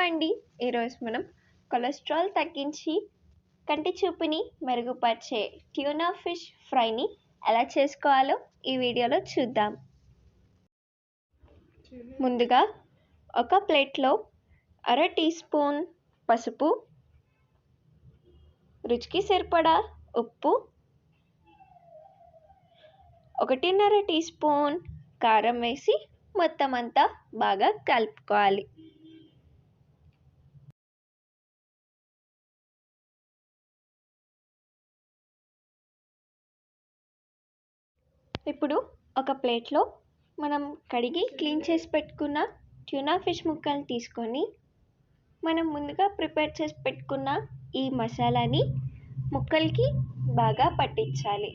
అండి. ఈరోజు మనం కొలెస్ట్రాల్ తగ్గించి కంటి చూపుని మెరుగుపరిచే ట్యూనా ఫిష్ ఫ్రైని ఎలా చేసుకోవాలో ఈ వీడియోలో చూద్దాం. ముందుగా ఒక ప్లేట్లో అర టీ స్పూన్ పసుపు, రుచికి సరిపడా ఉప్పు, 1.5 టీ స్పూన్ కారం వేసి మొత్తం అంతా బాగా కలుపుకోవాలి. ఇప్పుడు ఒక ప్లేట్లో మనం కడిగి క్లీన్ చేసి పెట్టుకున్న ట్యూనా ఫిష్ ముక్కలు తీసుకొని మనం ముందుగా ప్రిపేర్ చేసి పెట్టుకున్న ఈ మసాలాని ముక్కలకి బాగా పట్టించాలి.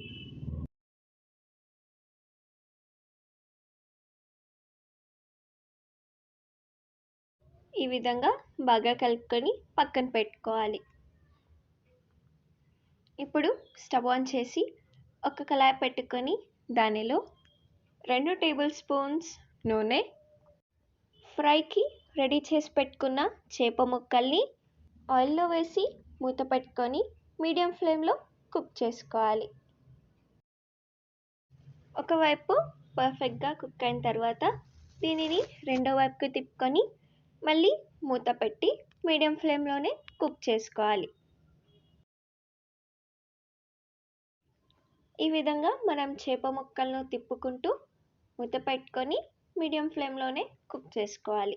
ఈ విధంగా బాగా కలుపుకొని పక్కన పెట్టుకోవాలి. ఇప్పుడు స్టవ్ ఆన్ చేసి ఒక కళాయి పెట్టుకొని దానిలో 2 టేబుల్ స్పూన్స్ నూనె, ఫ్రైకి రెడీ చేసి పెట్టుకున్న చేప ముక్కల్ని ఆయిల్లో వేసి మూత పెట్టుకొని మీడియం ఫ్లేమ్లో కుక్ చేసుకోవాలి. ఒకవైపు పర్ఫెక్ట్గా కుక్ అయిన తర్వాత దీనిని రెండో వైపుకి తిప్పుకొని మళ్ళీ మూత పెట్టి మీడియం ఫ్లేమ్లోనే కుక్ చేసుకోవాలి. ఈ విధంగా మనం చేప ముక్కలను తిప్పుకుంటూ మూత పెట్టుకొని మీడియం ఫ్లేమ్లోనే కుక్ చేసుకోవాలి.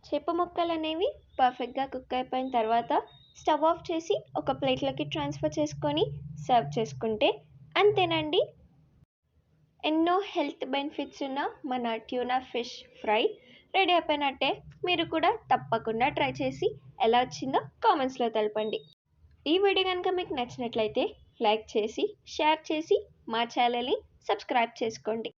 చేప ముక్కలు అనేవి పర్ఫెక్ట్గా కుక్ అయిపోయిన తర్వాత స్టవ్ ఆఫ్ చేసి ఒక ప్లేట్లోకి ట్రాన్స్ఫర్ చేసుకొని సర్వ్ చేసుకుంటే అంతేనండి. ఎన్నో హెల్త్ బెనిఫిట్స్ ఉన్న మన ట్యూనా ఫిష్ ఫ్రై రెడీ అయిపోయినట్టే. మీరు కూడా తప్పకుండా ట్రై చేసి ఎలా వచ్చిందో కామెంట్స్లో తెలపండి. ఈ వీడియో కనుక మీకు నచ్చినట్లయితే లైక్ చేసి, షేర్ చేసి మా ఛానల్ని సబ్స్క్రైబ్ చేసుకోండి.